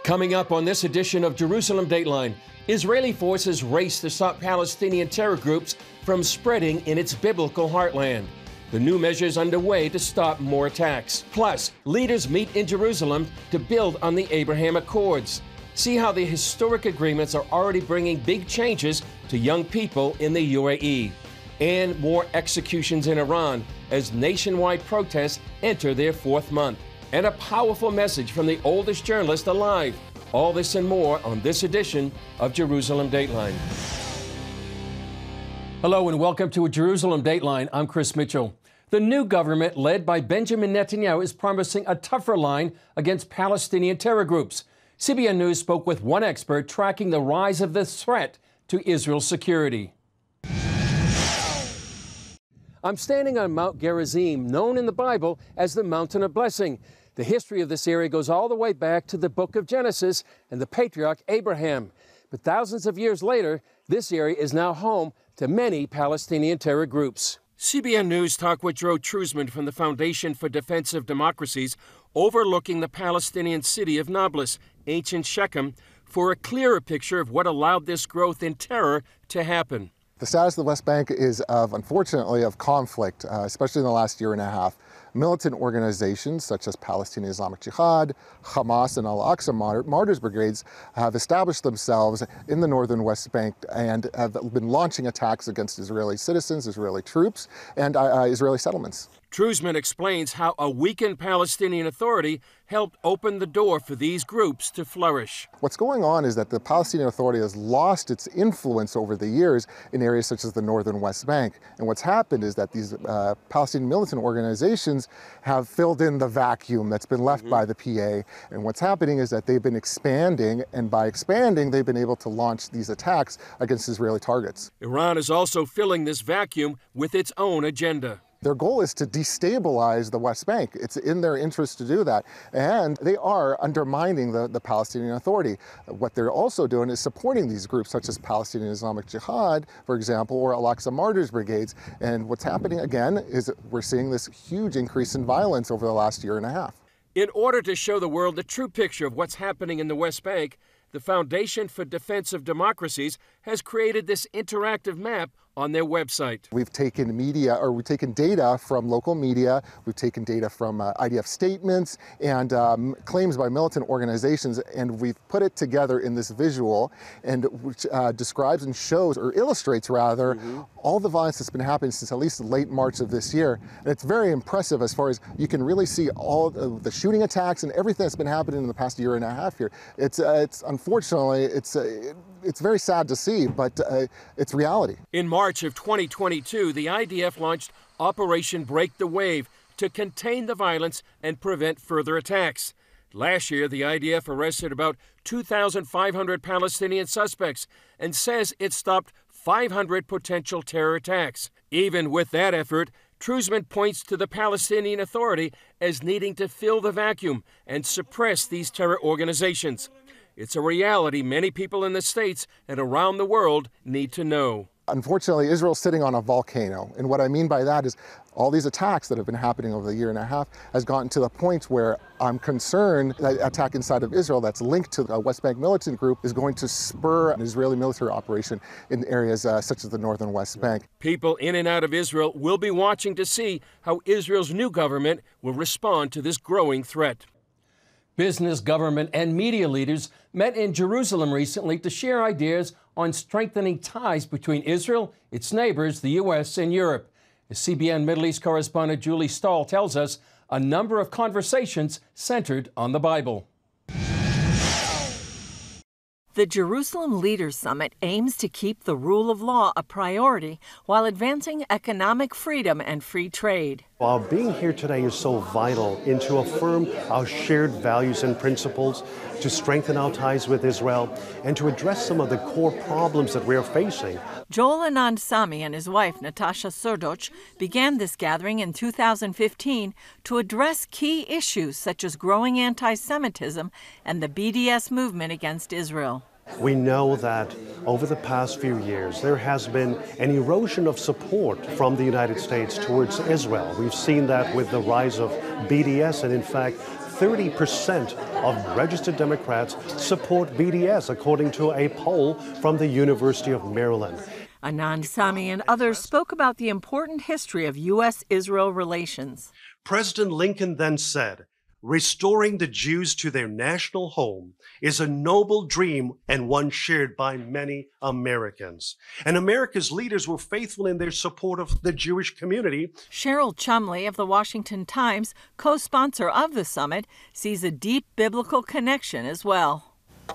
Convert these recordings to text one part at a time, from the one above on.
Coming up on this edition of Jerusalem Dateline, Israeli forces race to stop Palestinian terror groups from spreading in its biblical heartland. The new measures underway to stop more attacks. Plus, leaders meet in Jerusalem to build on the Abraham Accords. See how the historic agreements are already bringing big changes to young people in the UAE. And more executions in Iran as nationwide protests enter their fourth month. And a powerful message from the oldest journalist alive. All this and more on this edition of Jerusalem Dateline. Hello and welcome to Jerusalem Dateline. I'm Chris Mitchell. The new government led by Benjamin Netanyahu is promising a tougher line against Palestinian terror groups. CBN News spoke with one expert tracking the rise of this threat to Israel's security. I'm standing on Mount Gerizim, known in the Bible as the Mountain of Blessing. The history of this area goes all the way back to the book of Genesis and the patriarch Abraham. But thousands of years later, this area is now home to many Palestinian terror groups. CBN News talked with Joe Truzman from the Foundation for Defense of Democracies, overlooking the Palestinian city of Nablus, ancient Shechem, for a clearer picture of what allowed this growth in terror to happen. The status of the West Bank is unfortunately, of conflict, especially in the last year and a half. Militant organizations such as Palestinian Islamic Jihad, Hamas, and Al-Aqsa Martyrs Brigades have established themselves in the northern West Bank and have been launching attacks against Israeli citizens, Israeli troops, and Israeli settlements. Truzman explains how a weakened Palestinian Authority helped open the door for these groups to flourish. What's going on is that the Palestinian Authority has lost its influence over the years in areas such as the northern West Bank. And what's happened is that these Palestinian militant organizations have filled in the vacuum that's been left by the PA. And what's happening is that they've been expanding, and by expanding, they've been able to launch these attacks against Israeli targets. Iran is also filling this vacuum with its own agenda. Their goal is to destabilize the West Bank. It's in their interest to do that. And they are undermining the Palestinian Authority. What they're also doing is supporting these groups such as Palestinian Islamic Jihad, for example, or Al-Aqsa Martyrs Brigades. And what's happening again is we're seeing this huge increase in violence over the last year and a half. In order to show the world the true picture of what's happening in the West Bank, the Foundation for Defense of Democracies has created this interactive map on their website. We've taken data from local media, we've taken data from IDF statements and claims by militant organizations, and we've put it together in this visual, and which describes and shows, or illustrates rather, all the violence that's been happening since at least late March of this year. And it's very impressive as far as you can really see all of the shooting attacks and everything that's been happening in the past year and a half here. It's unfortunately, it's very sad to see, but it's reality. In March of 2022, the IDF launched Operation Break the Wave to contain the violence and prevent further attacks. Last year, the IDF arrested about 2,500 Palestinian suspects and says it stopped 500 potential terror attacks. Even with that effort, Truzman points to the Palestinian Authority as needing to fill the vacuum and suppress these terror organizations. It's a reality many people in the States and around the world need to know. Unfortunately, Israel's sitting on a volcano. And what I mean by that is all these attacks that have been happening over the year and a half has gotten to the point where I'm concerned that attack inside of Israel that's linked to a West Bank militant group is going to spur an Israeli military operation in areas such as the northern West Bank. People in and out of Israel will be watching to see how Israel's new government will respond to this growing threat. Business, government, and media leaders met in Jerusalem recently to share ideas on strengthening ties between Israel, its neighbors, the U.S., and Europe. As CBN Middle East correspondent Julie Stahl tells us, a number of conversations centered on the Bible. The Jerusalem Leaders Summit aims to keep the rule of law a priority while advancing economic freedom and free trade. While being here today is so vital in to affirm our shared values and principles, to strengthen our ties with Israel, and to address some of the core problems that we're facing. Joel Anand Sami and his wife, Natasha Surdoch, began this gathering in 2015 to address key issues such as growing anti-Semitism and the BDS movement against Israel. We know that over the past few years, there has been an erosion of support from the United States towards Israel. We've seen that with the rise of BDS, and in fact, 30% of registered Democrats support BDS, according to a poll from the University of Maryland. Anand Sami and others spoke about the important history of U.S.-Israel relations. President Lincoln then said, "Restoring the Jews to their national home is a noble dream and one shared by many Americans." And America's leaders were faithful in their support of the Jewish community. Cheryl Chumley of the Washington Times, co-sponsor of the summit, sees a deep biblical connection as well.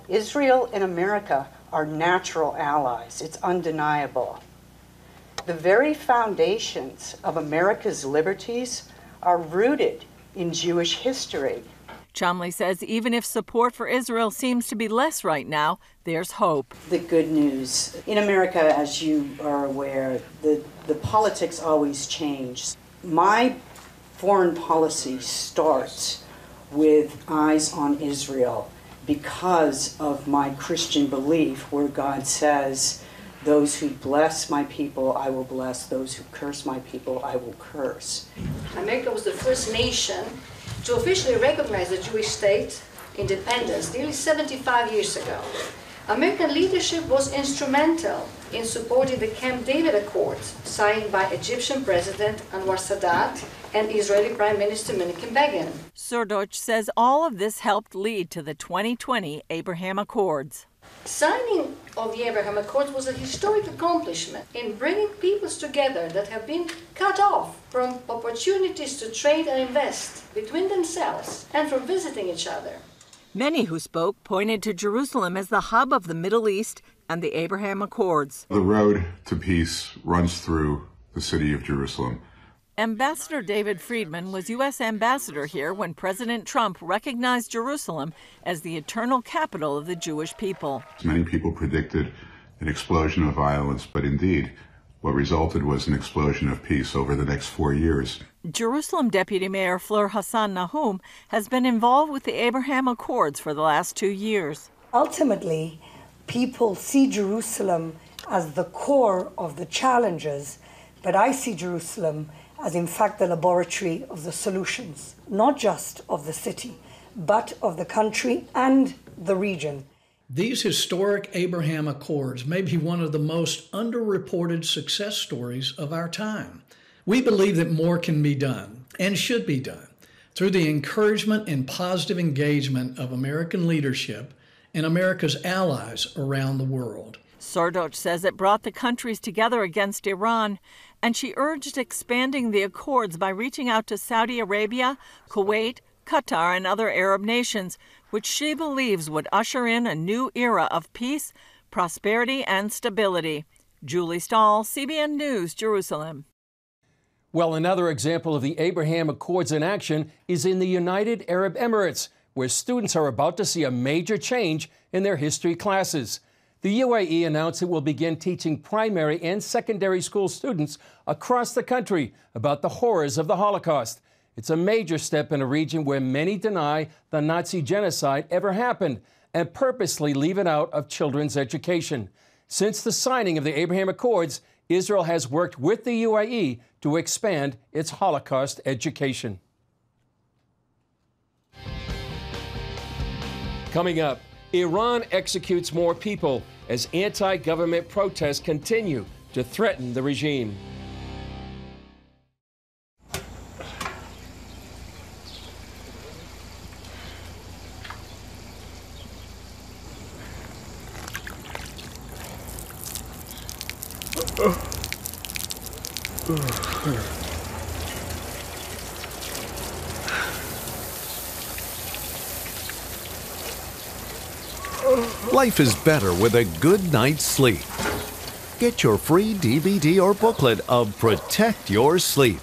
Israel and America are natural allies. It's undeniable. The very foundations of America's liberties are rooted in Jewish history. Chumley says even if support for Israel seems to be less right now, there's hope. The good news. In America, as you are aware, the politics always change. My foreign policy starts with eyes on Israel because of my Christian belief, where God says, "Those who bless my people, I will bless. Those who curse my people, I will curse." America was the first nation to officially recognize the Jewish state independence nearly 75 years ago. American leadership was instrumental in supporting the Camp David Accords signed by Egyptian President Anwar Sadat and Israeli Prime Minister Menachem Begin. Surdoch says all of this helped lead to the 2020 Abraham Accords. Signing of the Abraham Accords was a historic accomplishment in bringing peoples together that have been cut off from opportunities to trade and invest between themselves and from visiting each other. Many who spoke pointed to Jerusalem as the hub of the Middle East and the Abraham Accords. The road to peace runs through the city of Jerusalem. Ambassador David Friedman was U.S. ambassador here when President Trump recognized Jerusalem as the eternal capital of the Jewish people. Many people predicted an explosion of violence, but indeed, what resulted was an explosion of peace over the next 4 years. Jerusalem Deputy Mayor Fleur Hassan Nahum has been involved with the Abraham Accords for the last 2 years. Ultimately, people see Jerusalem as the core of the challenges, but I see Jerusalem as in fact the laboratory of the solutions, not just of the city, but of the country and the region. These historic Abraham Accords may be one of the most underreported success stories of our time. We believe that more can be done and should be done through the encouragement and positive engagement of American leadership and America's allies around the world. Surdoch says it brought the countries together against Iran, and she urged expanding the accords by reaching out to Saudi Arabia, Kuwait, Qatar, and other Arab nations, which she believes would usher in a new era of peace, prosperity, and stability. Julie Stahl, CBN News, Jerusalem. Well, another example of the Abraham Accords in action is in the United Arab Emirates, where students are about to see a major change in their history classes. The UAE announced it will begin teaching primary and secondary school students across the country about the horrors of the Holocaust. It's a major step in a region where many deny the Nazi genocide ever happened and purposely leave it out of children's education. Since the signing of the Abraham Accords, Israel has worked with the UAE to expand its Holocaust education. Coming up, Iran executes more people as anti-government protests continue to threaten the regime. Life is better with a good night's sleep. Get your free DVD or booklet of Protect Your Sleep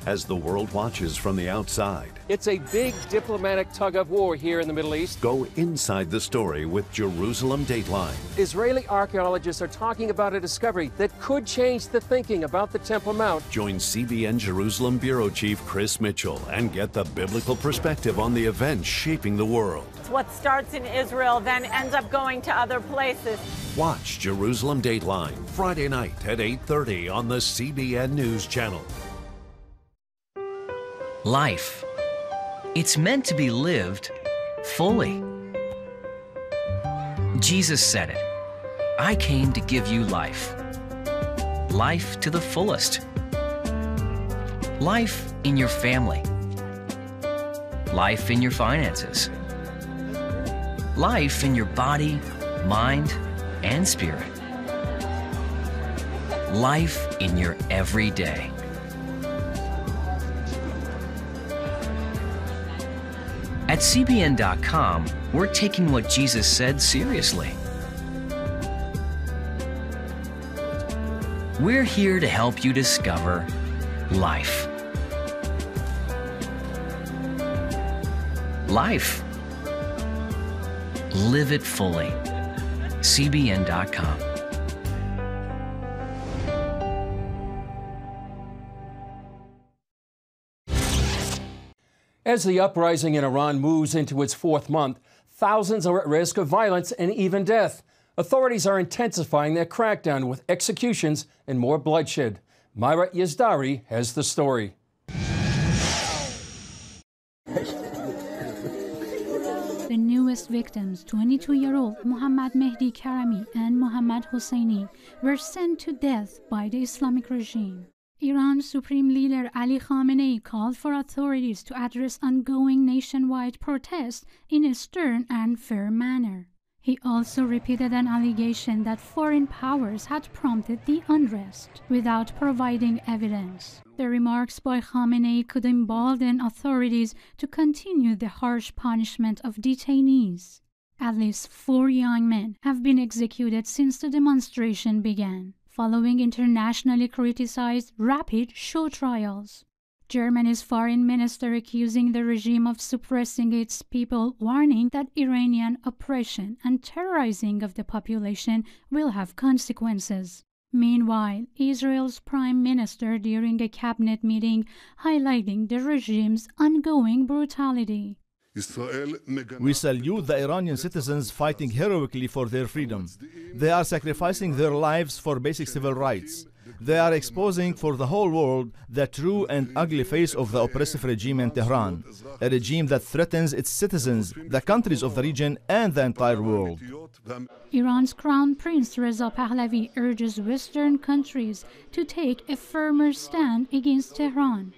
as the world watches from the outside. It's a big diplomatic tug of war here in the Middle East. Go inside the story with Jerusalem Dateline. Israeli archaeologists are talking about a discovery that could change the thinking about the Temple Mount. Join CBN Jerusalem Bureau Chief Chris Mitchell and get the biblical perspective on the events shaping the world. What starts in Israel then ends up going to other places. Watch Jerusalem Dateline Friday night at 8:30 on the CBN News Channel. Life It's meant to be lived fully. Jesus said it, "I came to give you life. Life to the fullest. Life in your family. Life in your finances. Life in your body, mind, and spirit. Life in your everyday." At CBN.com, we're taking what Jesus said seriously. We're here to help you discover life. Life. Live it fully. CBN.com. As the uprising in Iran moves into its fourth month, thousands are at risk of violence and even death. Authorities are intensifying their crackdown with executions and more bloodshed. Myra Yazdari has the story. The newest victims, 22-year-old Mohammad Mehdi Karami and Mohammad Hosseini, were sent to death by the Islamic regime. Iran's Supreme Leader Ali Khamenei called for authorities to address ongoing nationwide protests in a stern and fair manner. He also repeated an allegation that foreign powers had prompted the unrest without providing evidence. The remarks by Khamenei could embolden authorities to continue the harsh punishment of detainees. At least 4 young men have been executed since the demonstration began, following internationally criticized rapid show trials. Germany's foreign minister accusing the regime of suppressing its people, warning that Iranian oppression and terrorizing of the population will have consequences. Meanwhile, Israel's prime minister during a cabinet meeting highlighting the regime's ongoing brutality. We salute the Iranian citizens fighting heroically for their freedom. They are sacrificing their lives for basic civil rights. They are exposing for the whole world the true and ugly face of the oppressive regime in Tehran, a regime that threatens its citizens, the countries of the region, and the entire world. Iran's Crown Prince Reza Pahlavi urges Western countries to take a firmer stand against Tehran,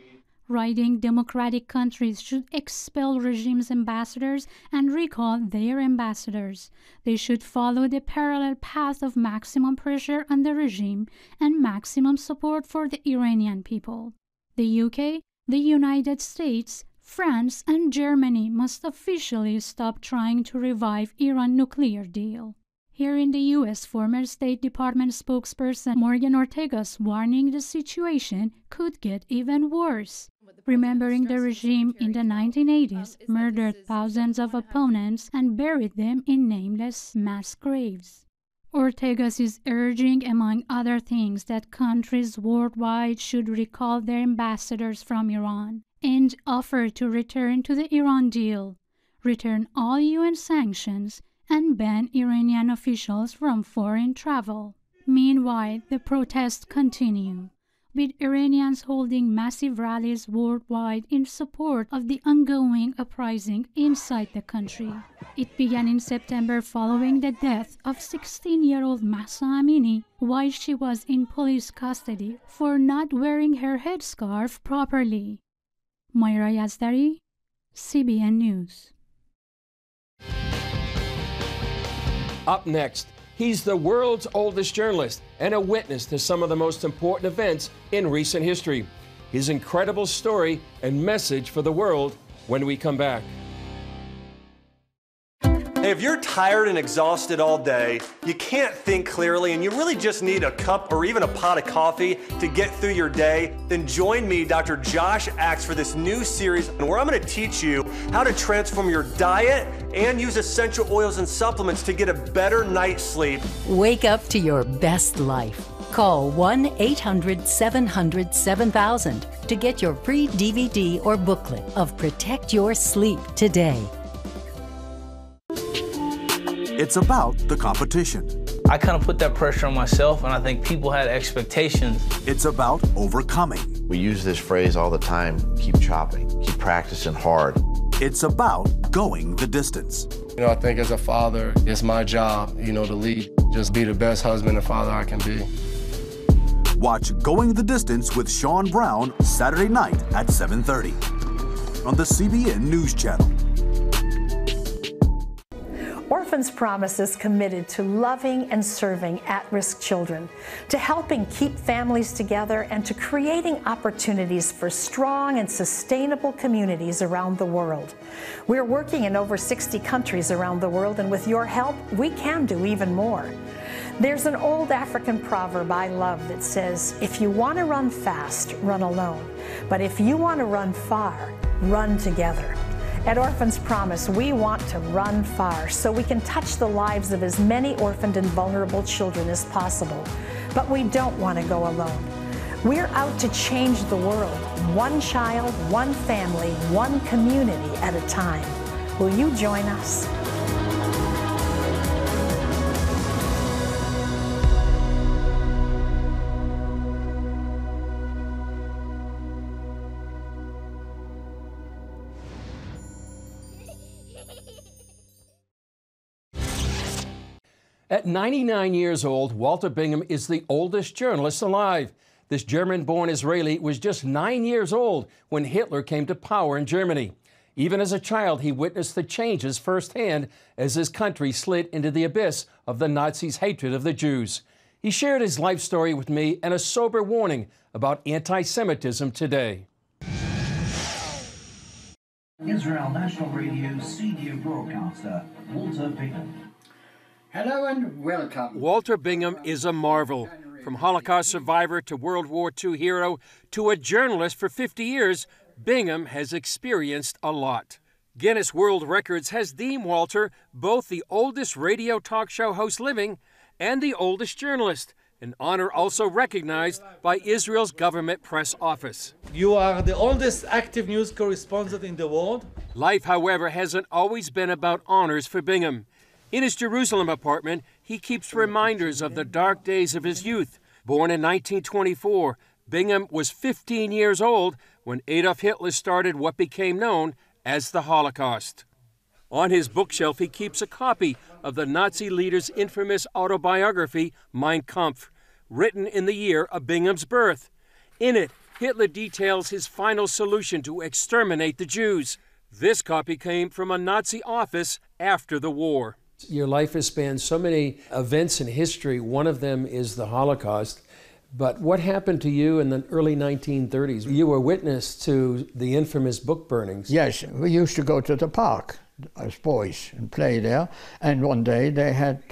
writing democratic countries should expel regime's ambassadors and recall their ambassadors. They should follow the parallel path of maximum pressure on the regime and maximum support for the Iranian people. The UK, the United States, France, and Germany must officially stop trying to revive Iran nuclear deal. Here in the U.S., former State Department spokesperson Morgan Ortega's warning the situation could get even worse, remembering the regime in the 1980s murdered thousands of opponents and buried them in nameless mass graves. Ortega is urging, among other things, that countries worldwide should recall their ambassadors from Iran and offer to return to the Iran deal, return all UN sanctions, and ban Iranian officials from foreign travel. Meanwhile, the protests continue, with Iranians holding massive rallies worldwide in support of the ongoing uprising inside the country. It began in September following the death of 16-year-old Mahsa Amini while she was in police custody for not wearing her headscarf properly. Myra Yazdari, CBN News. Up next, he's the world's oldest journalist and a witness to some of the most important events in recent history. His incredible story and message for the world when we come back. Hey, if you're tired and exhausted all day, you can't think clearly, and you really just need a cup or even a pot of coffee to get through your day, then join me, Dr. Josh Axe, for this new series where I'm going to teach you how to transform your diet and use essential oils and supplements to get a better night's sleep. Wake up to your best life. Call 1-800-700-7000 to get your free DVD or booklet of Protect Your Sleep today. It's about the competition. I kind of put that pressure on myself, and I think people had expectations. It's about overcoming. We use this phrase all the time, keep chopping, keep practicing hard. It's about going the distance. You know, I think as a father, it's my job, to lead. Just be the best husband and father I can be. Watch Going the Distance with Sean Brown Saturday night at 7:30 on the CBN News Channel. Orphans Promise is committed to loving and serving at-risk children, to helping keep families together, and to creating opportunities for strong and sustainable communities around the world. We're working in over 60 countries around the world, and with your help, we can do even more. There's an old African proverb I love that says, if you want to run fast, run alone. But if you want to run far, run together. At Orphans Promise, we want to run far so we can touch the lives of as many orphaned and vulnerable children as possible. But we don't want to go alone. We're out to change the world, one child, one family, one community at a time. Will you join us? At 99 years old, Walter Bingham is the oldest journalist alive. This German-born Israeli was just 9 years old when Hitler came to power in Germany. Even as a child, he witnessed the changes firsthand as his country slid into the abyss of the Nazis' hatred of the Jews. He shared his life story with me and a sober warning about anti-Semitism today. Israel National Radio senior broadcaster Walter Bingham. Hello and welcome. Walter Bingham is a marvel. From Holocaust survivor to World War II hero to a journalist for 50 years, Bingham has experienced a lot. Guinness World Records has deemed Walter both the oldest radio talk show host living and the oldest journalist, an honor also recognized by Israel's government press office. You are the oldest active news correspondent in the world. Life, however, hasn't always been about honors for Bingham. In his Jerusalem apartment, he keeps reminders of the dark days of his youth. Born in 1924, Bingham was 15 years old when Adolf Hitler started what became known as the Holocaust. On his bookshelf, he keeps a copy of the Nazi leader's infamous autobiography, Mein Kampf, written in the year of Bingham's birth. In it, Hitler details his final solution to exterminate the Jews. This copy came from a Nazi office after the war. Your life has spanned so many events in history. One of them is the Holocaust. But what happened to you in the early 1930s? You were witness to the infamous book burnings. Yes, we used to go to the park as boys and play there. And one day they had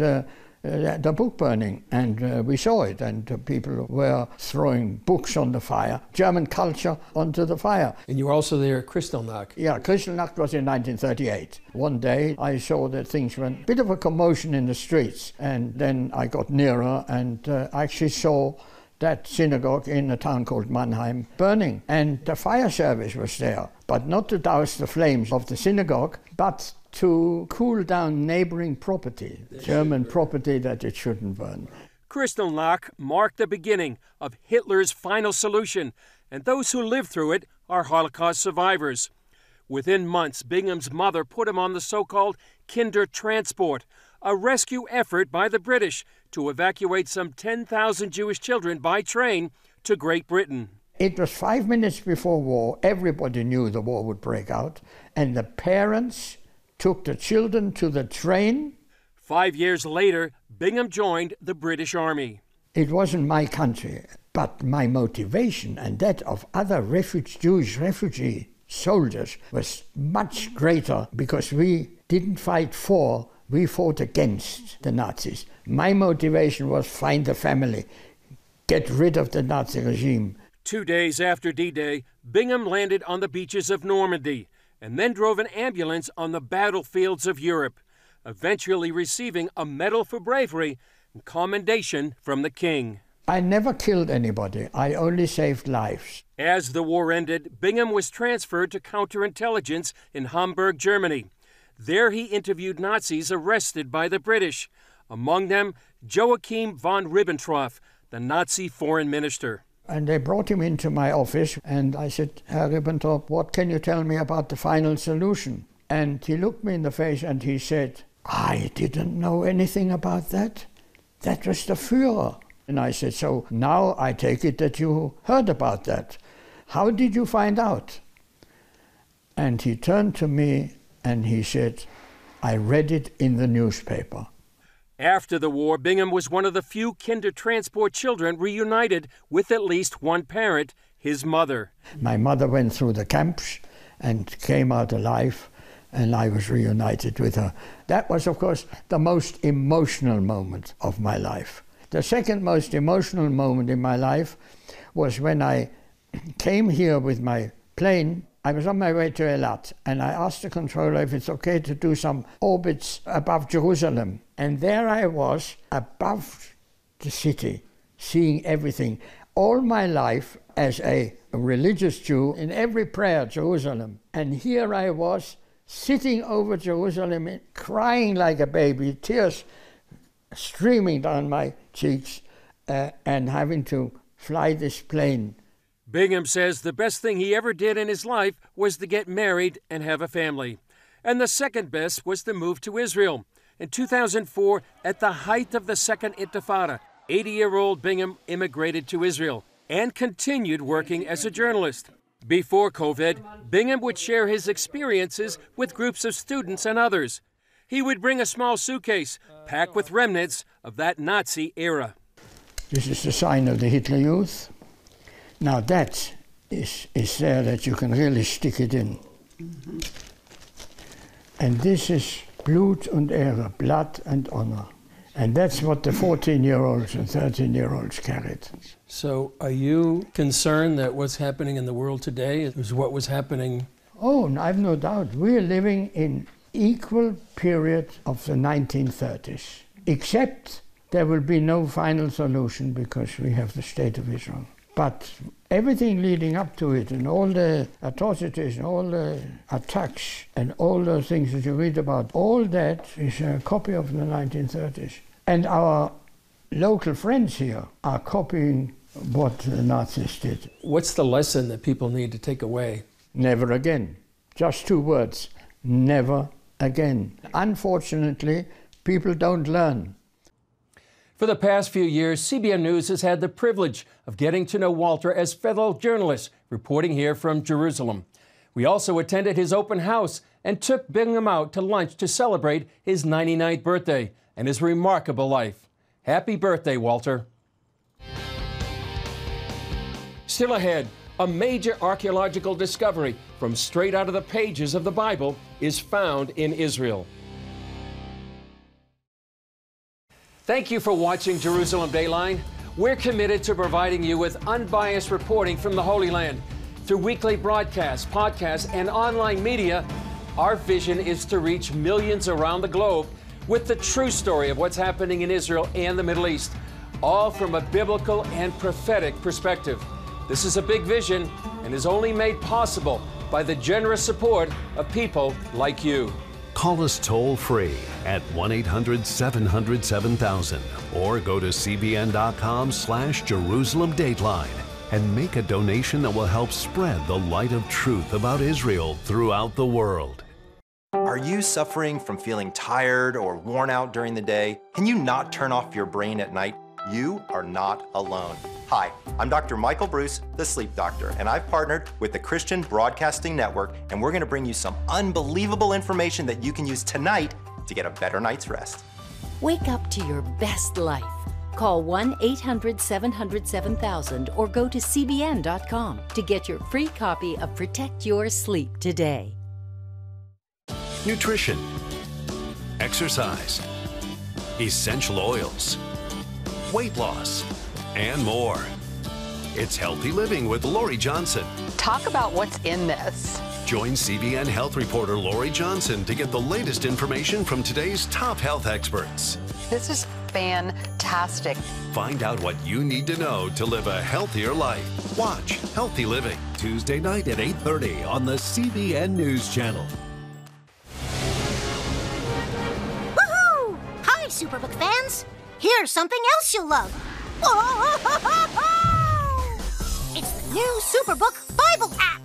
the book burning, and we saw it, and people were throwing books on the fire, German culture onto the fire. And you were also there at Kristallnacht. Yeah, Kristallnacht was in 1938. One day I saw that things were a bit of a commotion in the streets, and then I got nearer and I actually saw that synagogue in a town called Mannheim burning, and the fire service was there, but not to douse the flames of the synagogue, but to cool down neighboring property, German property that it shouldn't burn. Kristallnacht marked the beginning of Hitler's final solution, and those who lived through it are Holocaust survivors. Within months, Bingham's mother put him on the so-called Kindertransport, a rescue effort by the British to evacuate some 10,000 Jewish children by train to Great Britain. It was 5 minutes before war. Everybody knew the war would break out, and the parents took the children to the train. 5 years later, Bingham joined the British Army. It wasn't my country, but my motivation and that of other Jewish refugee soldiers was much greater, because we didn't fight for, we fought against the Nazis. My motivation was find the family, get rid of the Nazi regime. 2 days after D-Day, Bingham landed on the beaches of Normandy and then drove an ambulance on the battlefields of Europe, eventually receiving a medal for bravery and commendation from the King. I never killed anybody. I only saved lives. As the war ended, Bingham was transferred to counterintelligence in Hamburg, Germany. There he interviewed Nazis arrested by the British, among them Joachim von Ribbentrop, the Nazi foreign minister. And they brought him into my office, and I said, Herr Ribbentrop, what can you tell me about the final solution? And he looked me in the face and he said, I didn't know anything about that. That was the Führer. And I said, so now I take it that you heard about that. How did you find out? And he turned to me and he said, I read it in the newspaper. After the war, Bingham was one of the few Kindertransport children reunited with at least one parent, his mother. My mother went through the camps and came out alive, and I was reunited with her. That was, of course, the most emotional moment of my life. The second most emotional moment in my life was when I came here with my plane. I was on my way to Eilat, and I asked the controller if it's okay to do some orbits above Jerusalem. And there I was, above the city, seeing everything. All my life, as a religious Jew, in every prayer, Jerusalem. And here I was, sitting over Jerusalem, crying like a baby, tears streaming down my cheeks, and having to fly this plane. Bingham says the best thing he ever did in his life was to get married and have a family. And the second best was to move to Israel. In 2004, at the height of the Second Intifada, 80-year-old Bingham immigrated to Israel and continued working as a journalist. Before COVID, Bingham would share his experiences with groups of students and others. He would bring a small suitcase packed with remnants of that Nazi era. This is the sign of the Hitler Youth. Now that is there that you can really stick it in. Mm-hmm. And this is Blut und Ehre, blood and honor. And that's what the 14-year-olds and 13-year-olds carried. So are you concerned that what's happening in the world today is what was happening? Oh, I've no doubt. We're living in equal period of the 1930s, except there will be no final solution because we have the State of Israel. But everything leading up to it, and all the atrocities, and all the attacks, and all the things that you read about, all that is a copy of the 1930s. And our local friends here are copying what the Nazis did. What's the lesson that people need to take away? Never again. Just 2 words. Never again. Unfortunately, people don't learn. For the past few years, CBN News has had the privilege of getting to know Walter as fellow journalists reporting here from Jerusalem. We also attended his open house and took Bingham out to lunch to celebrate his 99th birthday and his remarkable life. Happy birthday, Walter. Still ahead, a major archaeological discovery from straight out of the pages of the Bible is found in Israel. Thank you for watching Jerusalem Dateline. We're committed to providing you with unbiased reporting from the Holy Land. Through weekly broadcasts, podcasts, and online media, our vision is to reach millions around the globe with the true story of what's happening in Israel and the Middle East, all from a biblical and prophetic perspective. This is a big vision and is only made possible by the generous support of people like you. Call us toll-free at 1-800-700-7000 or go to cbn.com/Jerusalem Dateline and make a donation that will help spread the light of truth about Israel throughout the world. Are you suffering from feeling tired or worn out during the day? Can you not turn off your brain at night? You are not alone. Hi, I'm Dr. Michael Bruce, the sleep doctor, and I've partnered with the Christian Broadcasting Network, and we're going to bring you some unbelievable information that you can use tonight to get a better night's rest. Wake up to your best life. Call 1-800-700-7000 or go to cbn.com to get your free copy of Protect Your Sleep today. Nutrition, exercise, essential oils, weight loss, and more. It's Healthy Living with Lori Johnson. Talk about what's in this. Join CBN health reporter Lori Johnson to get the latest information from today's top health experts. This is fantastic. Find out what you need to know to live a healthier life. Watch Healthy Living Tuesday night at 8:30 on the CBN News Channel. Woohoo! Hi, Superbook fans. Here's something else you'll love. Whoa! It's the new Superbook Bible app.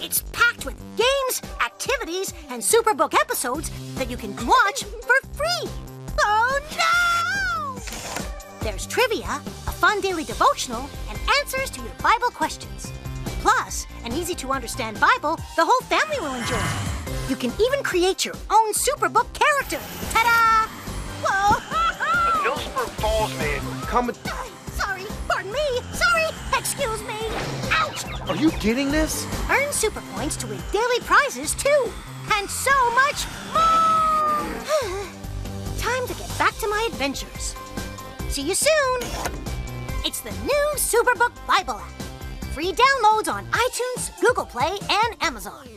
It's packed packed with games, activities, and Superbook episodes that you can watch for free. Oh no! There's trivia, a fun daily devotional, and answers to your Bible questions. Plus, an easy-to-understand Bible the whole family will enjoy. You can even create your own Superbook character. Ta-da! Whoa! No super balls, man. Sorry, pardon me. Sorry, excuse me. Ouch! Are you getting this? Earn super points to win daily prizes, too. And so much more! Time to get back to my adventures. See you soon. It's the new Superbook Bible app. Free downloads on iTunes, Google Play, and Amazon.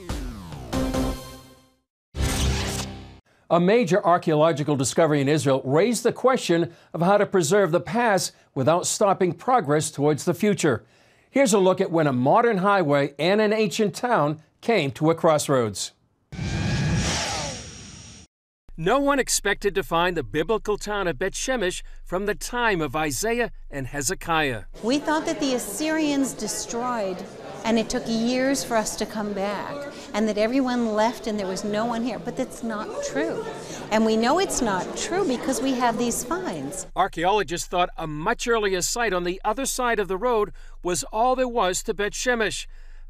A major archaeological discovery in Israel raised the question of how to preserve the past without stopping progress towards the future. Here's a look at when a modern highway and an ancient town came to a crossroads. No one expected to find the biblical town of Bet-Shemesh from the time of Isaiah and Hezekiah. We thought that the Assyrians destroyed, and it took years for us to come back, and that everyone left and there was no one here. But that's not true. And we know it's not true because we have these finds. Archaeologists thought a much earlier site on the other side of the road was all there was to Bet-Shemesh.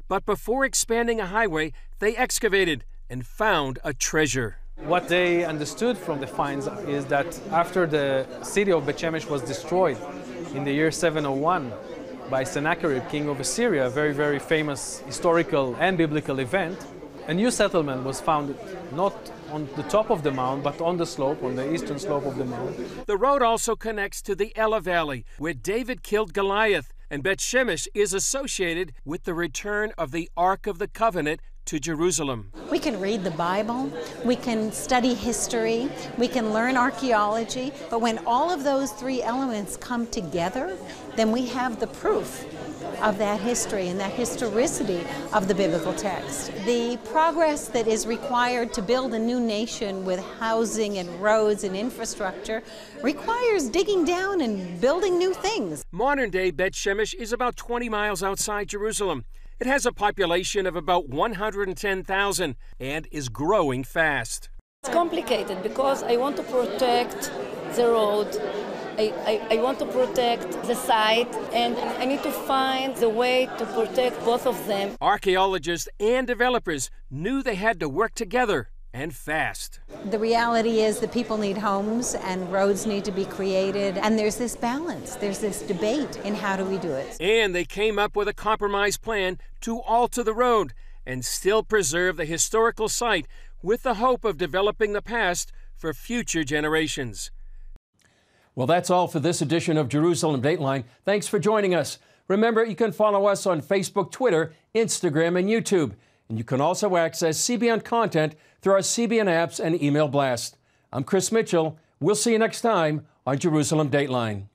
But before expanding a highway, they excavated and found a treasure. What they understood from the finds is that after the city of Bet-Shemesh was destroyed in the year 701 by Sennacherib, king of Assyria, a very, very famous historical and biblical event, a new settlement was founded, not on the top of the mound, but on the slope, on the eastern slope of the mound. The road also connects to the Elah Valley, where David killed Goliath, and Bet-Shemesh is associated with the return of the Ark of the Covenant to Jerusalem. We can read the Bible, we can study history, we can learn archaeology, but when all of those three elements come together, then we have the proof of that history and that historicity of the biblical text. The progress that is required to build a new nation with housing and roads and infrastructure requires digging down and building new things. Modern-day Bet-Shemesh is about 20 miles outside Jerusalem. It has a population of about 110,000 and is growing fast. It's complicated because I want to protect the road, I want to protect the site, and I need to find the way to protect both of them. Archaeologists and developers knew they had to work together and fast. The reality is that people need homes and roads need to be created, and there's this balance, there's this debate in how do we do it. And they came up with a compromise plan to alter the road and still preserve the historical site with the hope of developing the past for future generations. Well, that's all for this edition of Jerusalem Dateline. Thanks for joining us. Remember, you can follow us on Facebook, Twitter, Instagram, and YouTube. And you can also access CBN content through our CBN apps and email blast. I'm Chris Mitchell. We'll see you next time on Jerusalem Dateline.